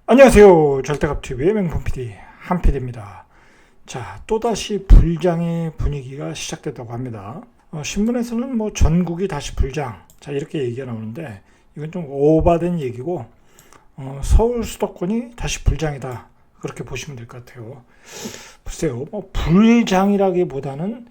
안녕하세요. 절대값TV의 명품 PD 한PD입니다. 자, 또다시 불장의 분위기가 시작됐다고 합니다. 신문에서는 뭐 전국이 다시 불장, 자 이렇게 얘기가 나오는데 이건 좀 오바된 얘기고, 서울 수도권이 다시 불장이다, 그렇게 보시면 될 것 같아요. 글쎄요, 뭐 불장이라기보다는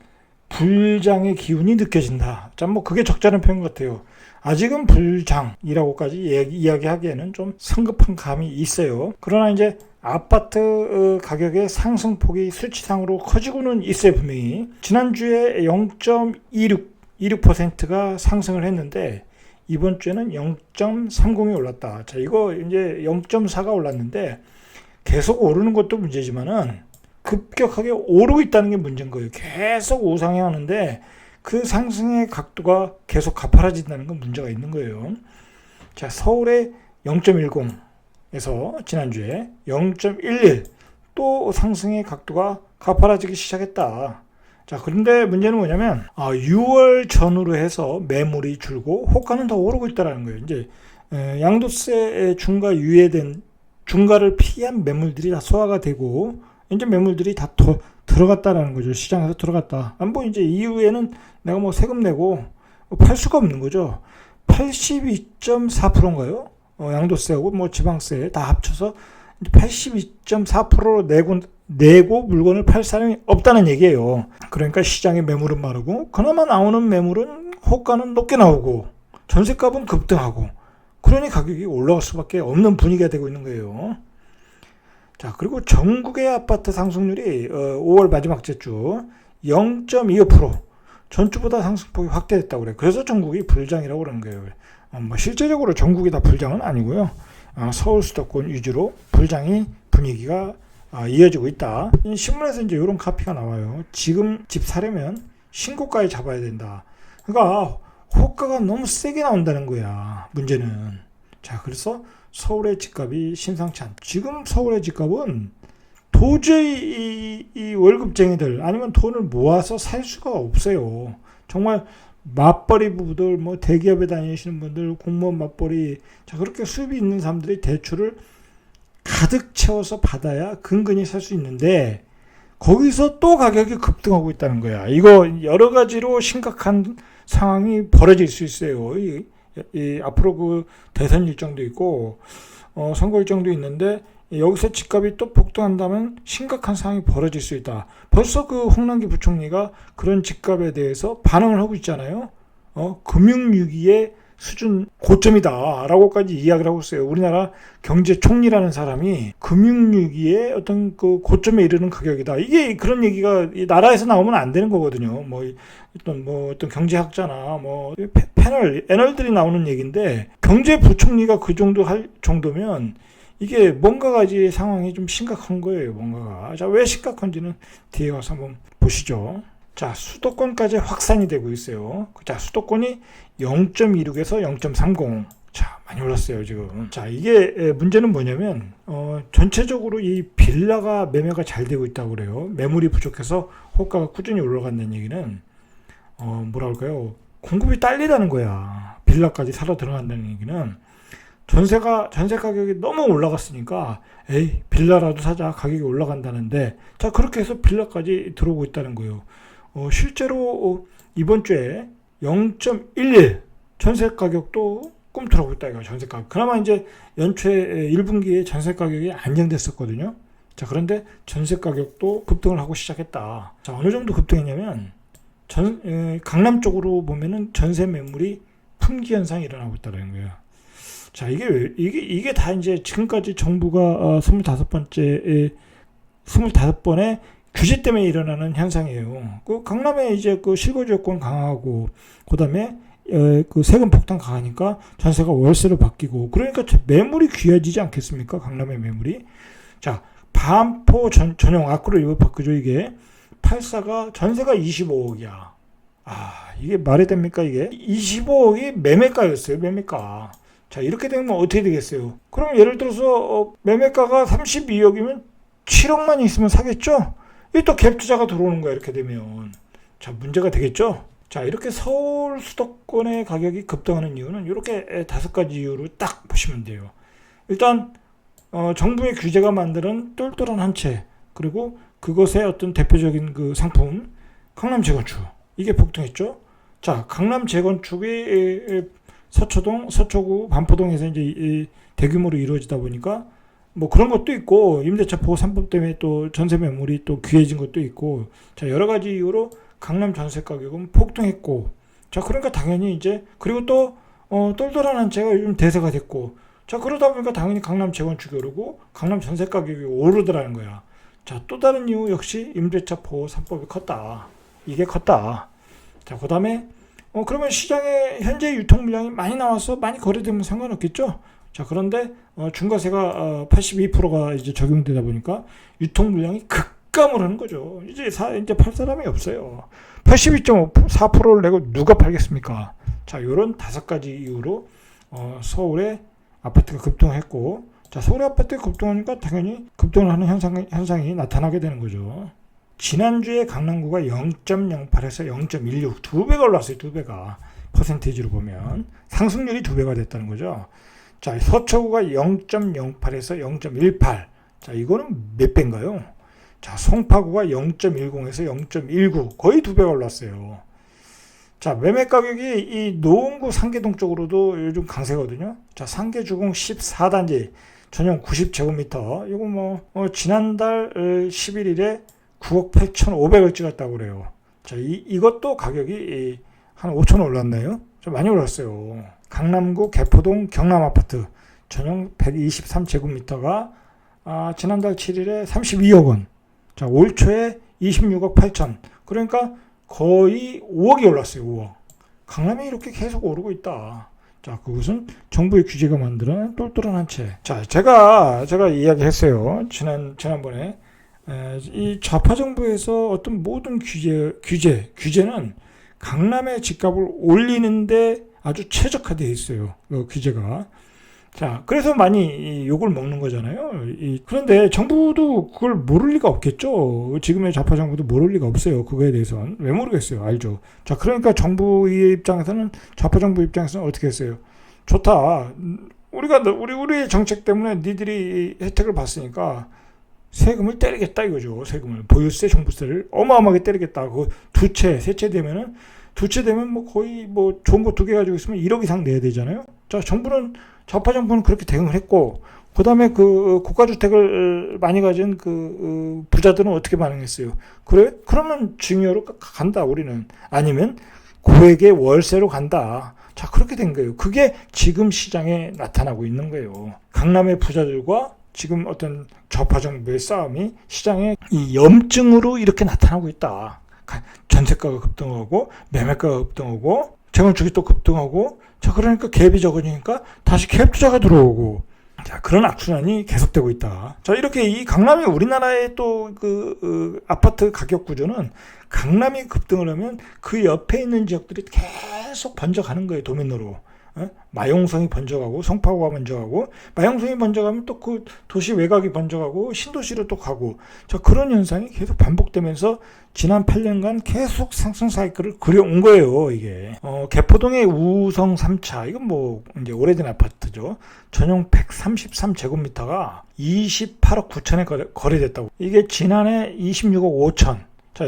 불장의 기운이 느껴진다. 자, 뭐 그게 적절한 표현 같아요. 아직은 불장이라고까지 이야기하기에는 좀 성급한 감이 있어요. 그러나 이제 아파트 가격의 상승폭이 수치상으로 커지고는 있어요, 분명히. 지난주에 0.26%가 상승을 했는데 이번 주에는 0.30이 올랐다. 자, 이거 이제 0.4가 올랐는데 계속 오르는 것도 문제지만은 급격하게 오르고 있다는 게 문제인 거예요. 계속 우상향하는데 그 상승의 각도가 계속 가파라진다는 건 문제가 있는 거예요. 자, 서울의 0.10에서 지난주에 0.11, 또 상승의 각도가 가파라지기 시작했다. 자, 그런데 문제는 뭐냐면 6월 전후로 해서 매물이 줄고 호가는 더 오르고 있다는 거예요. 이제 양도세 중과 유예된 중과를 피한 매물들이 다 소화가 되고 이제 매물들이 다 들어갔다라는 거죠. 시장에서 들어갔다. 뭐 이제 이후에는 내가 뭐 세금 내고 팔 수가 없는 거죠. 82.4%인가요? 양도세하고 뭐 지방세 다 합쳐서 82.4%로 내고 물건을 팔 사람이 없다는 얘기예요. 그러니까 시장의 매물은 마르고, 그나마 나오는 매물은 호가는 높게 나오고 전세값은 급등하고, 그러니 가격이 올라갈 수밖에 없는 분위기가 되고 있는 거예요. 자, 그리고 전국의 아파트 상승률이 5월 마지막 주 0.25%, 전주보다 상승폭이 확대됐다고 그래요. 그래서 전국이 불장이라고 그러는 거예요. 뭐 실제적으로 전국이 다 불장은 아니고요. 서울 수도권 위주로 불장이 분위기가 이어지고 있다. 신문에서 이제 이런 카피가 나와요. 지금 집 사려면 신고가에 잡아야 된다. 그러니까 호가가 너무 세게 나온다는 거야, 문제는. 자, 그래서 서울의 집값이 심상치 않다. 지금 서울의 집값은 도저히 이 월급쟁이들 아니면 돈을 모아서 살 수가 없어요. 정말 맞벌이 부부들, 뭐 대기업에 다니시는 분들, 공무원 맞벌이, 자 그렇게 수입이 있는 사람들이 대출을 가득 채워서 받아야 근근히 살 수 있는데 거기서 또 가격이 급등하고 있다는 거야. 이거 여러 가지로 심각한 상황이 벌어질 수 있어요. 앞으로 그 대선 일정도 있고 선거 일정도 있는데 여기서 집값이 또 폭등한다면 심각한 상황이 벌어질 수 있다. 벌써 그 홍남기 부총리가 그런 집값에 대해서 반응을 하고 있잖아요. 금융위기의 수준 고점이다 라고까지 이야기를 하고 있어요. 우리나라 경제총리라는 사람이 금융위기의 어떤 그 고점에 이르는 가격이다. 이게 그런 얘기가 이 나라에서 나오면 안 되는 거거든요. 어떤 경제학자나 애널들이 나오는 얘기인데, 경제부총리가 그 정도 할 정도면 이게 뭔가가 이제 상황이 좀 심각한 거예요. 뭔가가. 자, 왜 심각한지는 뒤에 가서 한번 보시죠. 자, 수도권까지 확산이 되고 있어요. 자, 수도권이 0.26에서 0.30. 자, 많이 올랐어요, 지금. 자, 이게 문제는 뭐냐면, 전체적으로 이 빌라가 매매가 잘 되고 있다고 그래요. 매물이 부족해서 호가가 꾸준히 올라간다는 얘기는, 뭐라 할까요? 공급이 딸리다는 거야. 빌라까지 사러 들어간다는 얘기는. 전세 가격이 너무 올라갔으니까, 빌라라도 사자, 가격이 올라간다는데, 자, 그렇게 해서 빌라까지 들어오고 있다는 거예요. 실제로 이번 주에 0.11 전세 가격도 꿈틀하고 있다 이거. 전세 가격. 그나마 이제 연초에 1분기에 전세 가격이 안정됐었거든요. 자, 그런데 전세 가격도 급등을 하고 시작했다. 자, 어느 정도 급등했냐면 강남 쪽으로 보면은 전세 매물이 품귀 현상이 일어나고 있다는 거예요. 자, 이게 다 이제 지금까지 정부가 25번의 규제 때문에 일어나는 현상이에요. 그 강남에 이제 그 실거주 요건 강화하고, 그 다음에 그 세금 폭탄 강하니까 전세가 월세로 바뀌고, 그러니까 매물이 귀해지지 않겠습니까? 강남의 매물이. 자, 반포 전용 아크로 리버파크죠, 이게. 84가 전세가 25억이야. 이게 말이 됩니까, 이게? 25억이 매매가였어요, 매매가. 자, 이렇게 되면 어떻게 되겠어요? 그럼 예를 들어서 매매가가 32억이면 7억만 있으면 사겠죠? 이게 또 갭 투자가 들어오는 거야, 이렇게 되면. 자, 문제가 되겠죠? 자, 이렇게 서울 수도권의 가격이 급등하는 이유는 이렇게 5가지 이유로 딱 보시면 돼요. 일단 정부의 규제가 만드는 똘똘한 한 채, 그리고 그것의 어떤 대표적인 그 상품, 강남 재건축. 이게 폭등했죠. 자, 강남 재건축이 서초동, 서초구, 반포동에서 이제 대규모로 이루어지다 보니까 뭐 그런 것도 있고, 임대차 보호 3법 때문에 또 전세 매물이 또 귀해진 것도 있고, 자, 여러 가지 이유로 강남 전세 가격은 폭등했고, 자, 그러니까 당연히 이제, 그리고 또 똘똘한 한 채가 요즘 대세가 됐고, 자, 그러다 보니까 당연히 강남 재건축이 오르고 강남 전세 가격이 오르더라는 거야. 자, 또 다른 이유 역시 임대차 보호 3법이 컸다. 이게 컸다. 자, 그 다음에 그러면 시장에 현재 유통 물량이 많이 나와서 많이 거래되면 상관없겠죠. 자, 그런데 중과세가 82%가 이제 적용되다 보니까 유통 물량이 급감을 하는 거죠. 이제 팔 사람이 없어요. 82.4%를 내고 누가 팔겠습니까? 자, 요런 5가지 이유로 서울의 아파트가 급등했고, 자, 서울의 아파트가 급등하니까 당연히 급등을 하는 현상이 나타나게 되는 거죠. 지난주에 강남구가 0.08에서 0.16, 2배가 올랐어요. 2배가. 퍼센테이지로 보면 상승률이 2배가 됐다는 거죠. 자, 서초구가 0.08에서 0.18. 자, 이거는 몇 배인가요? 자, 송파구가 0.10에서 0.19, 거의 2배가 올랐어요. 자, 매매 가격이 이 노원구 상계동 쪽으로도 요즘 강세거든요. 자, 상계주공 14단지 전용 90제곱미터. 이거 지난달 11일에 9억 8,500을 찍었다고 그래요. 자, 이것도 가격이 한 5천 원 올랐나요? 좀 많이 올랐어요. 강남구 개포동 경남아파트 전용 123제곱미터가 지난달 7일에 32억 원. 자, 올 초에 26억 8천. 그러니까 거의 5억이 올랐어요. 5억. 강남이 이렇게 계속 오르고 있다. 자, 그것은 정부의 규제가 만드는 똘똘한 한 채. 자, 제가 이야기했어요. 지난번에 이 좌파 정부에서 어떤 모든 규제는 강남의 집값을 올리는데 아주 최적화되어 있어요. 그 규제가. 자, 그래서 많이 욕을 먹는 거잖아요. 그런데 정부도 그걸 모를 리가 없겠죠. 지금의 좌파 정부도 모를 리가 없어요. 그거에 대해서는. 왜 모르겠어요. 알죠. 자, 그러니까 정부의 입장에서는, 좌파 정부 입장에서는 어떻게 했어요? 좋다. 우리의 정책 때문에 니들이 혜택을 봤으니까 세금을 때리겠다 이거죠. 세금을. 보유세, 종부세를 어마어마하게 때리겠다. 그 세채 되면 거의 좋은 거 2개 가지고 있으면 1억 이상 내야 되잖아요. 자, 좌파 정부는 그렇게 대응을 했고, 그 다음에 그 고가주택을 많이 가진 그 부자들은 어떻게 반응했어요? 그래? 그러면 증여로 간다, 우리는. 아니면 고액의 월세로 간다. 자, 그렇게 된 거예요. 그게 지금 시장에 나타나고 있는 거예요. 강남의 부자들과 지금 어떤 좌파 정부의 싸움이 시장에 이 염증으로 이렇게 나타나고 있다. 전세가가 급등하고, 매매가가 급등하고, 재건축이 또 급등하고, 자, 그러니까 갭이 적으니까 다시 갭 투자가 들어오고, 자, 그런 악순환이 계속되고 있다. 자, 이렇게 이 강남이 우리나라의 또 아파트 가격 구조는 강남이 급등을 하면 그 옆에 있는 지역들이 계속 번져가는 거예요, 도미노로. 마용성이 번져가고, 송파구가 번져가고, 마용성이 번져가면 또 그 도시 외곽이 번져가고, 신도시로 또 가고, 자, 그런 현상이 계속 반복되면서 지난 8년간 계속 상승 사이클을 그려온 거예요, 이게. 개포동의 우성 3차, 이건 이제 오래된 아파트죠. 전용 133제곱미터가 28억 9천에 거래됐다고. 이게 지난해 26억 5천. 자,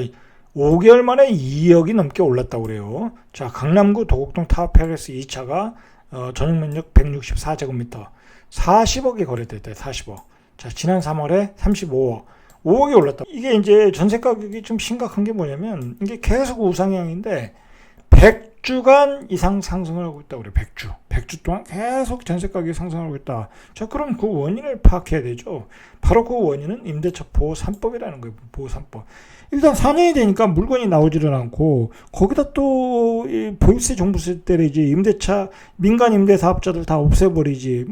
5개월 만에 2억이 넘게 올랐다고 그래요. 자, 강남구 도곡동 타워팰리스 2차가 전용 면적 164제곱미터 40억에 거래됐대요. 40억. 자, 지난 3월에 35억. 5억이 올랐다. 이게 이제 전세 가격이 좀 심각한 게 뭐냐면, 이게 계속 우상향인데 100주간 이상 상승을 하고 있다고 그래요. 100주 동안 계속 전세 가격이 상승하고 있다. 자, 그럼 그 원인을 파악해야 되죠. 바로 그 원인은 임대차 보호 3법이라는 거예요. 보호 3법. 일단 4년이 되니까 물건이 나오지를 않고, 거기다 또 보유세, 종부세 때리지, 민간 임대사업자들 다 없애버리지,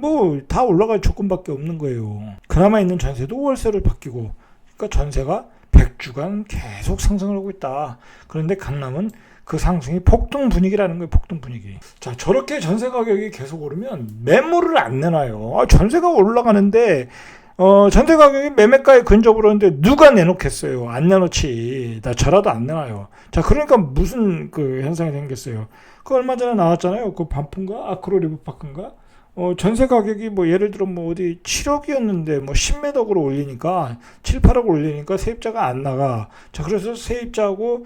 다 올라갈 조건밖에 없는 거예요. 그나마 있는 전세도 월세를 바뀌고, 그러니까 전세가 100주간 계속 상승을 하고 있다. 그런데 강남은 그 상승이 폭등 분위기라는 거예요. 폭등 분위기. 자, 저렇게 전세 가격이 계속 오르면 매물을 안 내놔요. 전세가 올라가는데 전세 가격이 매매가에 근접을 하는데 누가 내놓겠어요? 안 내놓지. 저라도 안 내놔요. 자, 그러니까 무슨 그 현상이 생겼어요. 그 얼마 전에 나왔잖아요. 그 반푼가 아크로 리브파크인가 전세 가격이 뭐 예를 들어 뭐 어디 7억이었는데 뭐 10몇 억으로 올리니까 7, 8억 올리니까 세입자가 안 나가. 자, 그래서 세입자하고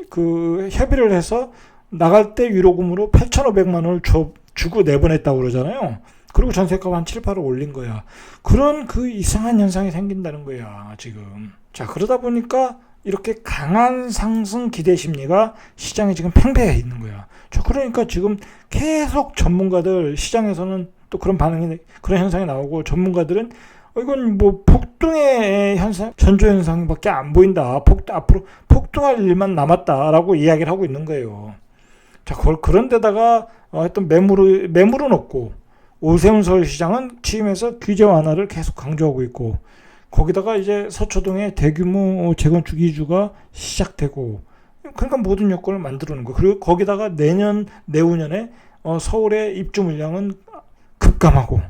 그 협의를 해서 나갈 때 위로금으로 8,500만 원을 주고 내보냈다고 그러잖아요. 그리고 전세값 한 7, 8억 올린 거야. 그런 그 이상한 현상이 생긴다는 거야, 지금. 자, 그러다 보니까 이렇게 강한 상승 기대 심리가 시장에 지금 팽배해 있는 거야. 자, 그러니까 지금 계속 전문가들, 시장에서는 또 그런 반응이, 그런 현상이 나오고, 전문가들은 이건 뭐 폭등의 현상, 전조 현상밖에 안 보인다. 앞으로 폭등할 일만 남았다라고 이야기를 하고 있는 거예요. 자, 그런 데다가 하여튼 매물은 없고, 오세훈 서울시장은 취임해서 규제 완화를 계속 강조하고 있고, 거기다가 이제 서초동에 대규모 재건축 이주가 시작되고, 그러니까 모든 여건을 만들어 놓은 거. 그리고 거기다가 내후년에 서울의 입주 물량은 급감하고.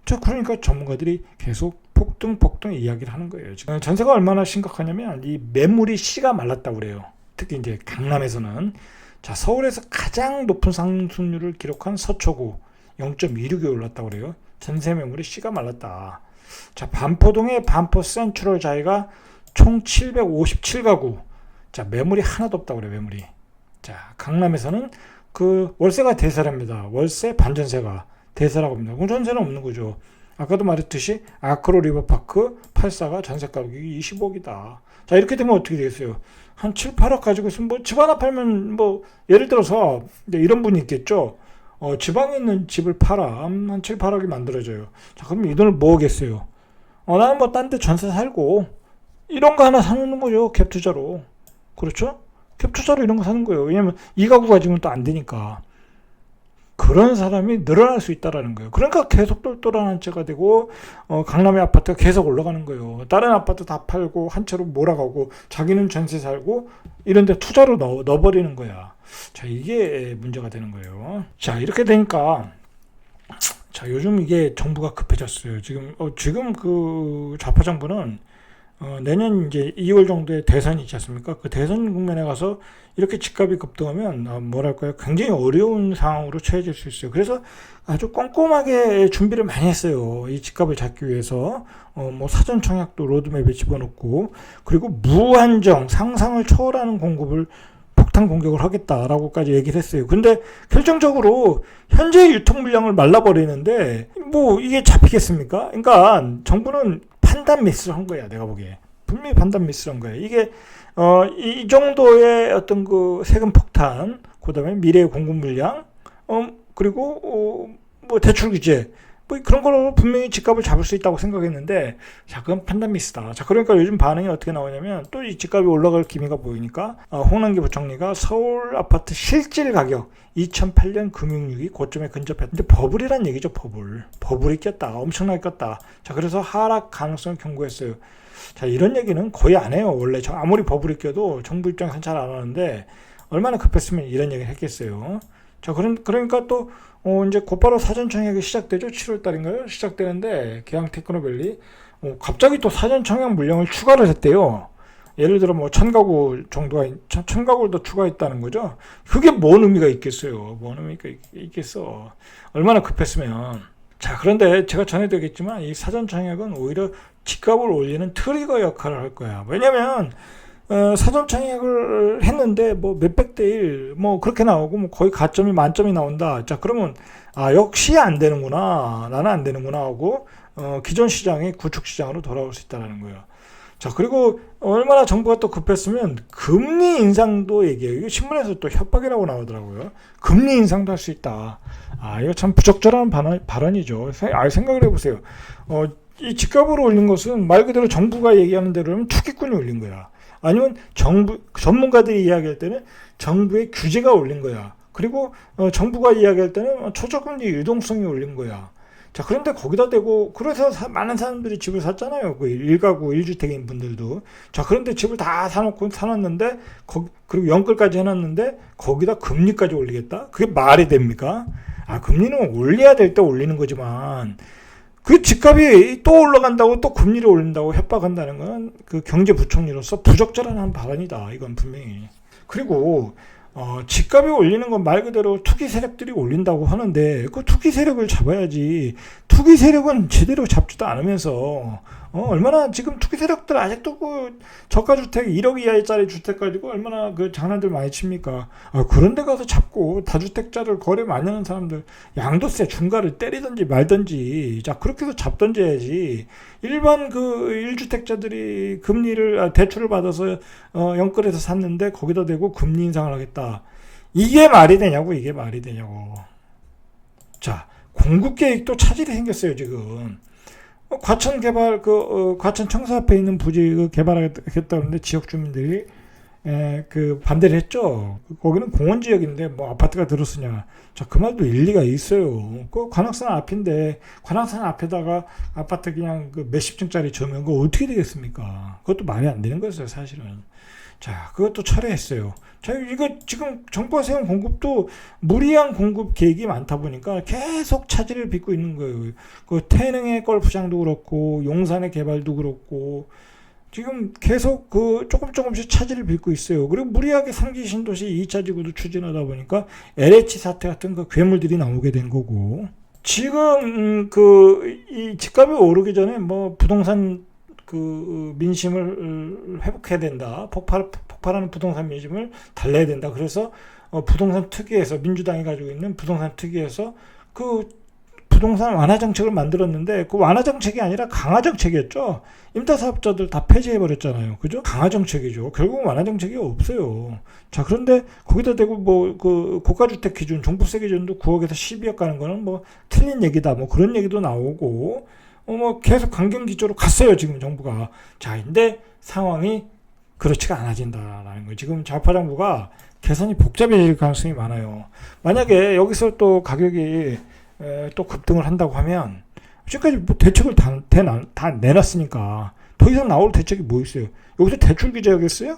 자, 그러니까 전문가들이 계속 폭등 이야기를 하는 거예요. 지금 전세가 얼마나 심각하냐면 이 매물이 씨가 말랐다고 그래요. 특히 이제 강남에서는. 자, 서울에서 가장 높은 상승률을 기록한 서초구 0.26이 올랐다고 그래요. 전세 매물이 씨가 말랐다. 자, 반포동의 반포 센트럴 자이가 총 757가구. 자, 매물이 하나도 없다고 그래요, 매물이. 자, 강남에서는 그 월세가 대세랍니다. 월세 반전세가 대세라고 합니다. 그럼 전세는 없는 거죠. 아까도 말했듯이 아크로 리버파크 84가 전세 가격이 20억이다. 자, 이렇게 되면 어떻게 되겠어요? 한 7, 8억 가지고 있으면 뭐 집 하나 팔면 뭐 예를 들어서 이런 분이 있겠죠. 지방에 있는 집을 팔아. 한 7, 8억이 만들어져요. 자, 그럼 이 돈을 뭐 하겠어요? 나는 뭐 딴 데 전세 살고 이런 거 하나 사는 거죠. 갭 투자로. 그렇죠? 갭 투자로 이런 거 사는 거예요. 왜냐면 이 가구 가지고는 또 안 되니까. 그런 사람이 늘어날 수 있다라는 거예요. 그러니까 계속 똘똘한 한 채가 되고 강남의 아파트가 계속 올라가는 거예요. 다른 아파트 다 팔고 한 채로 몰아가고 자기는 전세 살고 이런 데 투자로 넣어버리는 거야. 자, 이게 문제가 되는 거예요. 자, 이렇게 되니까 자, 요즘 이게 정부가 급해졌어요. 지금 그 좌파 정부는 내년 이제 2월 정도에 대선이 있지 않습니까? 그 대선 국면에 가서 이렇게 집값이 급등하면 뭐랄까요? 굉장히 어려운 상황으로 처해질 수 있어요. 그래서 아주 꼼꼼하게 준비를 많이 했어요. 이 집값을 잡기 위해서 뭐 사전 청약도 로드맵에 집어넣고 그리고 무한정 상상을 초월하는 공급을 폭탄 공격을 하겠다라고까지 얘기를 했어요. 근데 결정적으로 현재 유통 물량을 말라버리는데 뭐 이게 잡히겠습니까? 그러니까 정부는 판단 미스를 한 거야, 내가 보기에. 분명히 판단 미스를 한 거야. 이게 이 정도의 어떤 그 세금 폭탄, 그다음에 미래의 공급 물량, 그리고 뭐 대출 규제, 뭐 그런 걸로 분명히 집값을 잡을 수 있다고 생각했는데, 자, 그건 판단 미스다. 자, 그러니까 요즘 반응이 어떻게 나오냐면 또 이 집값이 올라갈 기미가 보이니까 홍남기 부총리가 서울 아파트 실질 가격 2008년 금융위기 고점에 근접했다. 근데 버블이란 얘기죠, 버블이 꼈다. 엄청나게 꼈다. 자, 그래서 하락 가능성을 경고했어요. 자, 이런 얘기는 거의 안 해요. 원래 아무리 버블이 껴도 정부 입장에서는 잘 안 하는데 얼마나 급했으면 이런 얘기를 했겠어요. 자, 그러니까 또 이제 곧바로 사전 청약이 시작되죠. 7월 달인가요? 시작되는데 계양 테크노밸리 갑자기 또 사전 청약 물량을 추가를 했대요. 예를 들어 뭐 1000가구 정도가 1000가구를 더 추가했다는 거죠. 그게 뭔 의미가 있겠어요? 뭔 의미가 있겠어? 얼마나 급했으면. 자, 그런데 제가 전에도 얘기했지만 이 사전 청약은 오히려 집값을 올리는 트리거 역할을 할 거야. 왜냐면 사전 청약을 했는데 뭐 몇백 대 1, 뭐 그렇게 나오고 뭐 거의 가점이 만점이 나온다. 자, 그러면 역시 안 되는구나. 나는 안 되는구나 하고 기존 시장이 구축 시장으로 돌아올 수 있다는 거예요. 자, 그리고 얼마나 정부가 또 급했으면 금리 인상도 얘기해요. 이거 신문에서 또 협박이라고 나오더라고요. 금리 인상도 할 수 있다. 이거 참 부적절한 발언이죠. 생각을 해보세요. 이 집값으로 올린 것은 말 그대로 정부가 얘기하는 대로는 투기꾼이 올린 거야. 아니면 전문가들이 이야기할 때는 정부의 규제가 올린 거야. 그리고 정부가 이야기할 때는 초저금리 유동성이 올린 거야. 자, 그런데 거기다 대고 그래서 많은 사람들이 집을 샀잖아요. 그 1가구 1주택인 분들도. 자, 그런데 집을 다 사놨는데 그리고 연끌까지 해놨는데 거기다 금리까지 올리겠다? 그게 말이 됩니까? 금리는 올려야 될 때 올리는 거지만 그 집값이 또 올라간다고 또 금리를 올린다고 협박한다는 건 그 경제부총리로서 부적절한 발언이다. 이건 분명히. 그리고 집값이 올리는 건 말 그대로 투기 세력들이 올린다고 하는데 그 투기 세력을 잡아야지. 투기 세력은 제대로 잡지도 않으면서 얼마나 지금 투기 세력들 아직도 그 저가주택 1억 이하짜리 주택 가지고 얼마나 그 장난들 많이 칩니까? 그런 데 가서 잡고 다주택자를 거래 많이 하는 사람들 양도세 중과를 때리든지 말든지 자 그렇게 해서 잡든지 해야지. 일반 그 1주택자들이 대출을 받아서 연끌해서 샀는데 거기다 대고 금리 인상을 하겠다. 이게 말이 되냐고. 자, 공급 계획도 차질이 생겼어요, 지금. 과천 개발, 과천 청사 앞에 있는 부지 개발하겠다는데 지역 주민들이, 반대를 했죠. 거기는 공원 지역인데, 뭐, 아파트가 들었으냐. 자, 그 말도 일리가 있어요. 관악산 앞인데, 관악산 앞에다가 아파트 그냥 몇십 층짜리 지으면 그거 어떻게 되겠습니까? 그것도 말이 안 되는 거였어요, 사실은. 자, 그것도 철회했어요. 자, 이거 지금 정부가 세운 공급도 무리한 공급 계획이 많다 보니까 계속 차질을 빚고 있는 거예요. 태릉의 골프장도 그렇고, 용산의 개발도 그렇고, 지금 계속 조금씩 차질을 빚고 있어요. 그리고 무리하게 3기 신도시 2차 지구도 추진하다 보니까 LH 사태 같은 괴물들이 나오게 된 거고, 지금 이 집값이 오르기 전에 뭐 부동산 민심을 회복해야 된다. 폭발하는 부동산 민심을 달래야 된다. 그래서 부동산 특위에서 민주당이 가지고 있는 부동산 특위에서 부동산 완화 정책을 만들었는데 그 완화 정책이 아니라 강화 정책이었죠. 임대사업자들 다 폐지해버렸잖아요. 그죠? 강화 정책이죠. 결국은 완화 정책이 없어요. 자, 그런데 거기다 대고 고가주택 기준, 종부세 기준도 9억에서 12억 가는 거는 뭐 틀린 얘기다. 뭐 그런 얘기도 나오고 계속 강경 기조로 갔어요, 지금 정부가. 자, 근데 상황이 그렇지가 않아진다라는 거예요. 지금 좌파 정부가 개선이 복잡해질 가능성이 많아요. 만약에 여기서 또 가격이 또 급등을 한다고 하면 지금까지 뭐 대책을 다 내놨으니까 더 이상 나올 대책이 뭐 있어요? 여기서 대출 규제 하겠어요?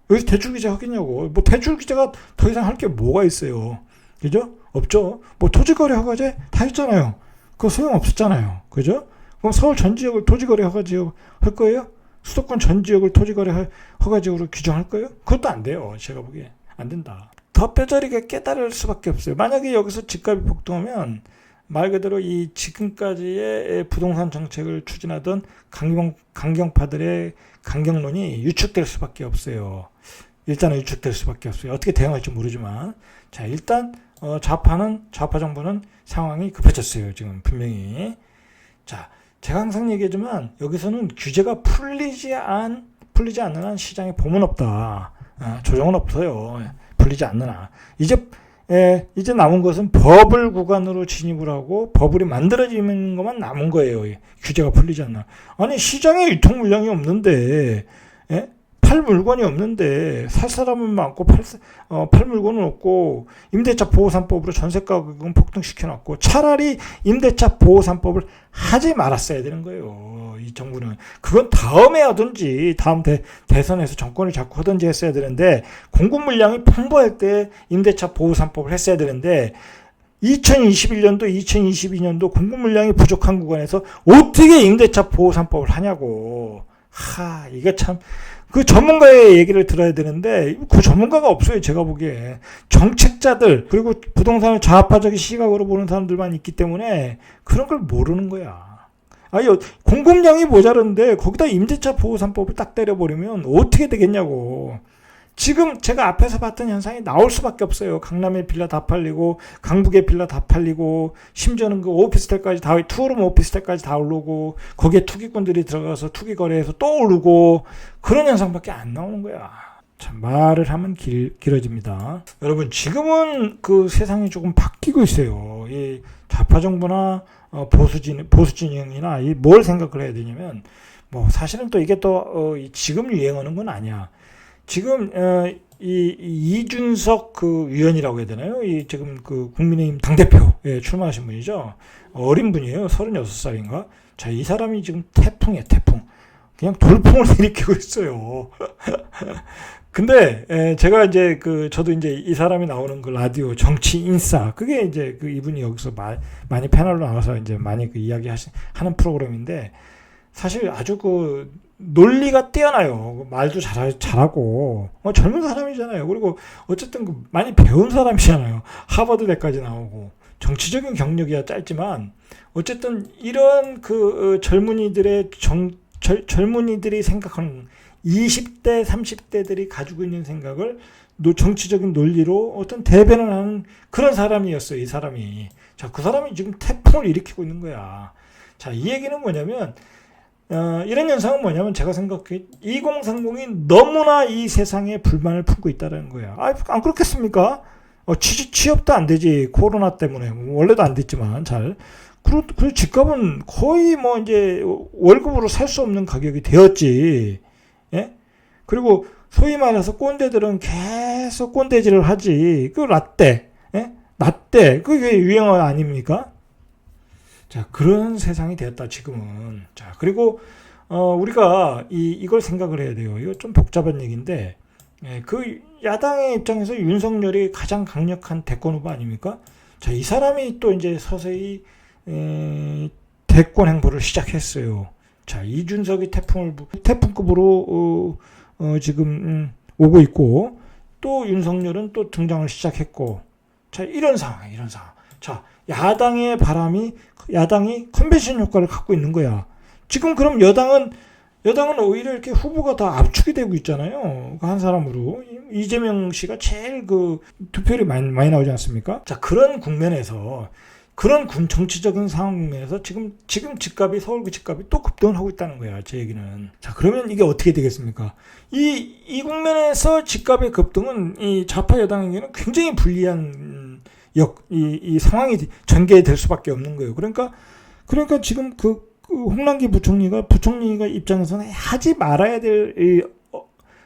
여기서 대출 규제 하겠냐고. 뭐 대출 규제가 더 이상 할 게 뭐가 있어요? 그죠? 없죠. 뭐 토지거래 허가제 다 했잖아요. 그거 소용없었잖아요. 그죠? 그럼 서울 전 지역을 토지거래 허가지역 할 거예요? 수도권 전 지역을 토지거래 허가지역으로 규정할 거예요? 그것도 안 돼요. 제가 보기에. 안 된다. 더 뼈저리게 깨달을 수밖에 없어요. 만약에 여기서 집값이 폭등하면 말 그대로 이 지금까지의 부동산 정책을 추진하던 강경파들의 강경론이 유축될 수밖에 없어요. 일단은 유축될 수밖에 없어요. 어떻게 대응할지 모르지만. 자, 일단 좌파 정부는 상황이 급해졌어요. 지금 분명히. 자, 제가 항상 얘기하지만 여기서는 규제가 풀리지 않는 한 시장에 봄은 없다. 조정은 없어요. 풀리지 않는 한. 이제 남은 것은 버블 구간으로 진입을 하고 버블이 만들어지는 것만 남은 거예요. 규제가 풀리지 않나. 아니, 시장에 유통 물량이 없는데, 팔 물건이 없는데 살 사람은 많고 팔 물건은 없고 임대차 보호3법으로 전세 가격은 폭등시켜놨고 차라리 임대차 보호3법을 하지 말았어야 되는 거예요. 이 정부는. 그건 다음에 하든지 다음 대선에서 정권을 잡고 하든지 했어야 되는데 공급 물량이 풍부할 때 임대차 보호3법을 했어야 되는데 2021년도 2022년도 공급 물량이 부족한 구간에서 어떻게 임대차 보호3법을 하냐고. 이거 참 그 전문가의 얘기를 들어야 되는데 그 전문가가 없어요. 제가 보기에 정책자들 그리고 부동산을 좌파적인 시각으로 보는 사람들만 있기 때문에 그런 걸 모르는 거야. 공급량이 모자른데 거기다 임대차 보호3법을 딱 때려버리면 어떻게 되겠냐고. 지금 제가 앞에서 봤던 현상이 나올 수밖에 없어요. 강남의 빌라 다 팔리고 강북의 빌라 다 팔리고 심지어는 그 오피스텔까지 다 투룸 오피스텔까지 다 오르고 거기에 투기꾼들이 들어가서 투기 거래해서 또 오르고 그런 현상밖에 안 나오는 거야. 참 말을 하면 길어집니다. 여러분 지금은 그 세상이 조금 바뀌고 있어요. 이 좌파 정부나 보수 진영이나 뭘 생각을 해야 되냐면 뭐 사실은 또 이게 또 지금 유행하는 건 아니야. 지금 이준석 위원이라고 해야 되나요? 지금 국민의힘 당대표 출마하신 분이죠. 어린 분이에요. 36살인가? 자, 이 사람이 지금 태풍이에요. 태풍. 그냥 돌풍을 일으키고 있어요. 근데 제가 이제 저도 이제 이 사람이 나오는 라디오 정치 인싸 그게 이제 이분이 여기서 많이 패널로 나와서 이제 많이 이야기 하는 프로그램인데 사실 아주 그 논리가 뛰어나요. 말도 잘하고 젊은 사람이잖아요. 그리고 어쨌든 많이 배운 사람이잖아요. 하버드대까지 나오고 정치적인 경력이야 짧지만 어쨌든 이런 그 젊은이들의 젊은이들이 생각하는 20대, 30대들이 가지고 있는 생각을 정치적인 논리로 어떤 대변을 하는 그런 사람이었어요. 이 사람이. 자, 그 사람이 지금 태풍을 일으키고 있는 거야. 자, 이 얘기는 뭐냐면 이런 현상은 뭐냐면 제가 생각해 2030이 너무나 이 세상에 불만을 품고 있다는 거야. 안 그렇겠습니까? 취업도 안 되지. 코로나 때문에. 원래도 안 됐지만 잘. 그리고 집값은 거의 뭐 이제 월급으로 살 수 없는 가격이 되었지. 예? 그리고 소위 말해서 꼰대들은 계속 꼰대질을 하지. 그 라떼. 예? 라떼. 그게 유행어 아닙니까? 자, 그런 세상이 되었다, 지금은. 자, 그리고, 우리가 이걸 생각을 해야 돼요. 이거 좀 복잡한 얘기인데, 예, 그 야당의 입장에서 윤석열이 가장 강력한 대권 후보 아닙니까? 자, 이 사람이 또 이제 서서히, 대권 행보를 시작했어요. 자, 이준석이 태풍급으로, 지금, 오고 있고, 또 윤석열은 또 등장을 시작했고, 자, 이런 상황. 자, 야당의 야당이 컨벤션 효과를 갖고 있는 거야. 지금 그럼 여당은 오히려 이렇게 후보가 다 압축이 되고 있잖아요. 한 사람으로. 이재명 씨가 제일 그 투표율이 많이 나오지 않습니까? 자, 그런 국면에서, 그런 정치적인 상황 국면에서 지금 집값이, 서울 집값이 또 급등을 하고 있다는 거야, 제 얘기는. 자, 그러면 이게 어떻게 되겠습니까? 이 국면에서 집값의 급등은 이 좌파 여당에게는 굉장히 불리한 이 상황이 전개될 수밖에 없는 거예요. 그러니까 지금 그 홍남기 부총리가 입장에서는 하지 말아야 될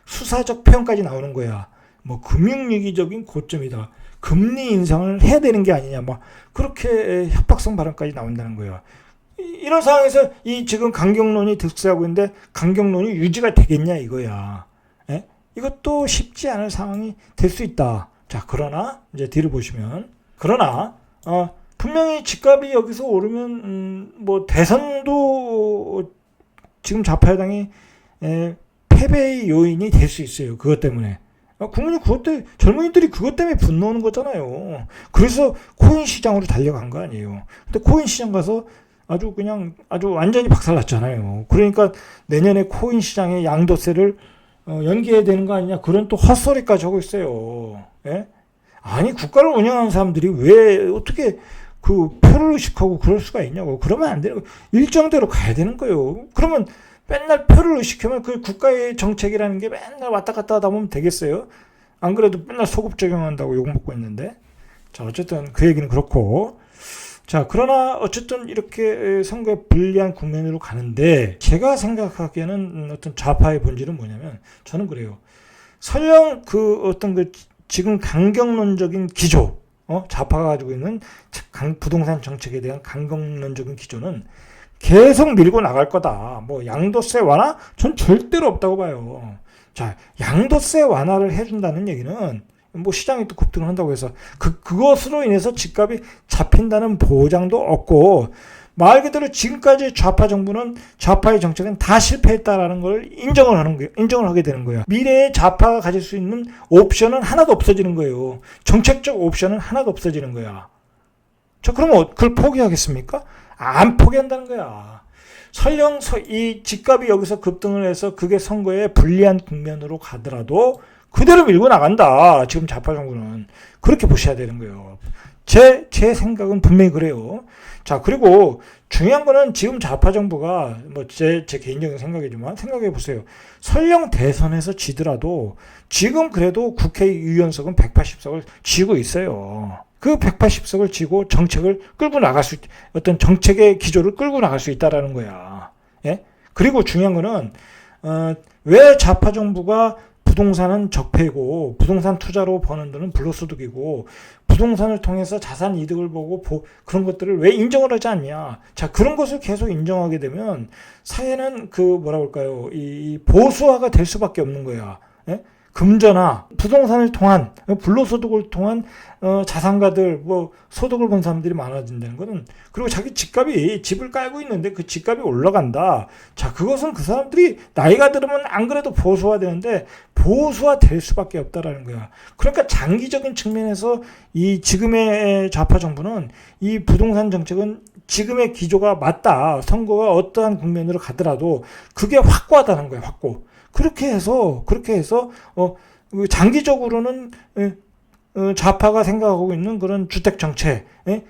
수사적 표현까지 나오는 거야. 뭐 금융위기적인 고점이다. 금리 인상을 해야 되는 게 아니냐. 막 그렇게 협박성 발언까지 나온다는 거야. 이런 상황에서 이 지금 강경론이 득세하고 있는데 강경론이 유지가 되겠냐 이거야. 예? 이것도 쉽지 않을 상황이 될 수 있다. 자, 그러나 이제 뒤를 보시면 분명히 집값이 여기서 오르면 뭐 대선도 지금 좌파야당이 패배의 요인이 될 수 있어요. 그것 때문에. 젊은이들이 그것 때문에 분노하는 거잖아요. 그래서 코인 시장으로 달려간 거 아니에요. 근데 코인 시장 가서 아주 완전히 박살났잖아요. 그러니까 내년에 코인 시장의 양도세를 연기해야 되는 거 아니냐. 그런 또 헛소리까지 하고 있어요. 예? 아니, 국가를 운영하는 사람들이 왜 어떻게 그 표를 의식하고 그럴 수가 있냐고. 그러면 안 되는 거예요. 일정대로 가야 되는 거예요. 그러면 맨날 표를 의식하면 그 국가의 정책이라는 게 맨날 왔다 갔다 하다 보면 되겠어요? 안 그래도 맨날 소급 적용한다고 욕먹고 있는데. 자, 어쨌든 그 얘기는 그렇고. 자, 그러나 어쨌든 이렇게 선거에 불리한 국면으로 가는데 제가 생각하기에는 어떤 좌파의 본질은 뭐냐면 저는 그래요. 설령 그 어떤 그 지금 강경론적인 기조, 좌파가 가지고 있는 부동산 정책에 대한 강경론적인 기조는 계속 밀고 나갈 거다. 뭐 양도세 완화? 전 절대로 없다고 봐요. 자, 양도세 완화를 해준다는 얘기는 뭐 시장이 또 급등을 한다고 해서 그것으로 인해서 집값이 잡힌다는 보장도 없고, 말 그대로 지금까지 좌파 정부는 좌파의 정책은 다 실패했다라는 걸 인정을 하게 되는 거예요. 미래의 좌파가 가질 수 있는 옵션은 하나도 없어지는 거예요. 정책적 옵션은 하나도 없어지는 거야. 자, 그럼 그걸 포기하겠습니까? 안 포기한다는 거야. 설령 이 집값이 여기서 급등을 해서 그게 선거에 불리한 국면으로 가더라도 그대로 밀고 나간다. 지금 좌파 정부는. 그렇게 보셔야 되는 거예요. 제 생각은 분명히 그래요. 자, 그리고 중요한 거는 지금 좌파 정부가 뭐 제 개인적인 생각이지만 생각해 보세요. 설령 대선에서 지더라도 지금 그래도 국회의원석은 180석을 쥐고 있어요. 그 180석을 쥐고 정책을 끌고 나갈 어떤 정책의 기조를 끌고 나갈 수 있다라는 거야. 예? 그리고 중요한 거는 왜 좌파 정부가 부동산은 적폐고 부동산 투자로 버는 돈은 불로소득이고 부동산을 통해서 자산 이득을 보고 그런 것들을 왜 인정을 하지 않냐. 자, 그런 것을 계속 인정하게 되면 사회는 이 보수화가 될 수밖에 없는 거야. 예? 금전화, 부동산을 통한, 불로소득을 통한 자산가들, 뭐 소득을 본 사람들이 많아진다는 거는, 그리고 자기 집값이, 집을 깔고 있는데 그 집값이 올라간다. 자, 그것은 그 사람들이 나이가 들으면 안 그래도 보수화 되는데 보수화 될 수밖에 없다라는 거야. 그러니까 장기적인 측면에서 이 지금의 좌파 정부는 이 부동산 정책은 지금의 기조가 맞다. 선거가 어떠한 국면으로 가더라도 그게 확고하다는 거야, 확고. 그렇게 해서 장기적으로는 좌파가 생각하고 있는 그런 주택 정책,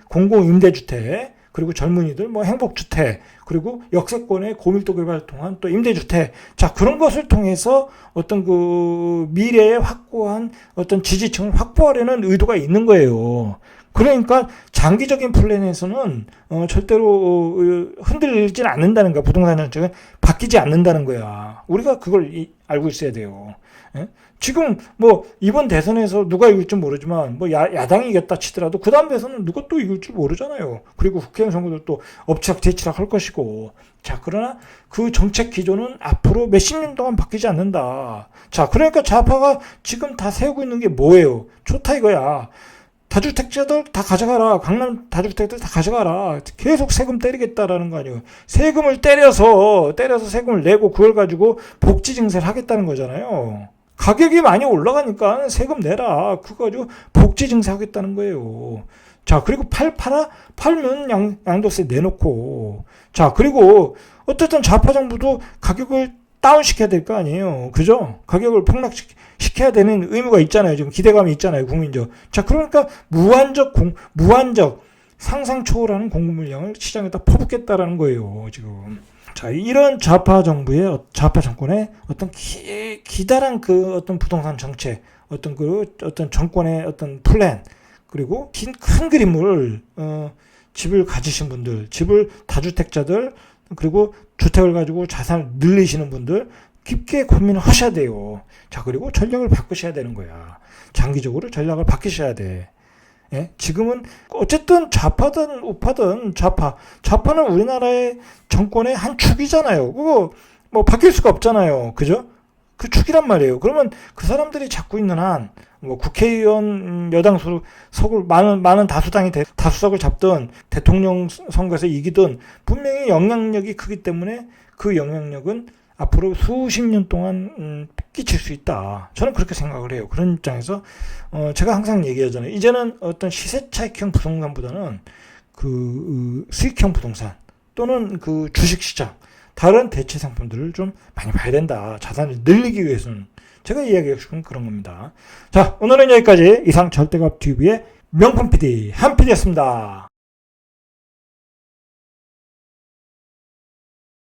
공공 임대주택, 그리고 젊은이들 뭐 행복주택, 그리고 역세권의 고밀도 개발을 통한 또 임대주택, 자, 그런 것을 통해서 어떤 그 미래의 확고한 어떤 지지층을 확보하려는 의도가 있는 거예요. 그러니까 장기적인 플랜에서는 절대로 흔들리진 않는다는 거야. 부동산 정책은 바뀌지 않는다는 거야. 우리가 그걸 알고 있어야 돼요. 예? 지금 뭐 이번 대선에서 누가 이길지 모르지만 뭐 야당이 이겼다 치더라도 그 다음 대선은 누가 또 이길지 모르잖아요. 그리고 국회의원 선거도 또 엎치락뒤치락 할 것이고. 자, 그러나 그 정책 기조는 앞으로 몇십 년 동안 바뀌지 않는다. 자, 그러니까 좌파가 지금 다 세우고 있는 게 뭐예요? 좋다 이거야. 다주택자들 다 가져가라. 강남 다주택들 다 가져가라. 계속 세금 때리겠다라는 거 아니에요. 세금을 때려서 세금을 내고 그걸 가지고 복지 증세를 하겠다는 거잖아요. 가격이 많이 올라가니까 세금 내라. 그거 가지고 복지 증세 하겠다는 거예요. 자, 그리고 팔면 양도세 내놓고. 자, 그리고 어쨌든 좌파 정부도 가격을 다운시켜야 될 거 아니에요. 그죠? 가격을 폭락시켜야 되는 의무가 있잖아요. 지금 기대감이 있잖아요. 국민적. 자, 그러니까 무한적 상상 초월하는 공급 물량을 시장에다 퍼붓겠다라는 거예요. 지금. 자, 이런 좌파 정권의 어떤 기다란 그 어떤 부동산 정책, 어떤 정권의 어떤 플랜, 그리고 큰 그림을, 집을 가지신 분들, 다주택자들, 그리고 주택을 가지고 자산을 늘리시는 분들 깊게 고민을 하셔야 돼요. 자, 그리고 전략을 바꾸셔야 되는 거야. 장기적으로 전략을 바꾸셔야 돼. 예? 지금은 어쨌든 좌파든 우파든 좌파는 우리나라의 정권의 한 축이잖아요. 그거 뭐 바뀔 수가 없잖아요. 그죠? 그 축이란 말이에요. 그러면 그 사람들이 잡고 있는 한 뭐 국회의원 여당 석을 많은 다수당이 다수석을 잡든 대통령 선거에서 이기든 분명히 영향력이 크기 때문에 그 영향력은 앞으로 수십 년 동안 끼칠 수 있다. 저는 그렇게 생각을 해요. 그런 입장에서 제가 항상 얘기하잖아요. 이제는 어떤 시세차익형 부동산보다는 그 수익형 부동산 또는 그 주식시장, 다른 대체 상품들을 좀 많이 봐야 된다. 자산을 늘리기 위해서는. 제가 이야기하고 싶은 그런 겁니다. 자, 오늘은 여기까지. 이상 절대값 TV의 명품 PD 한 PD였습니다.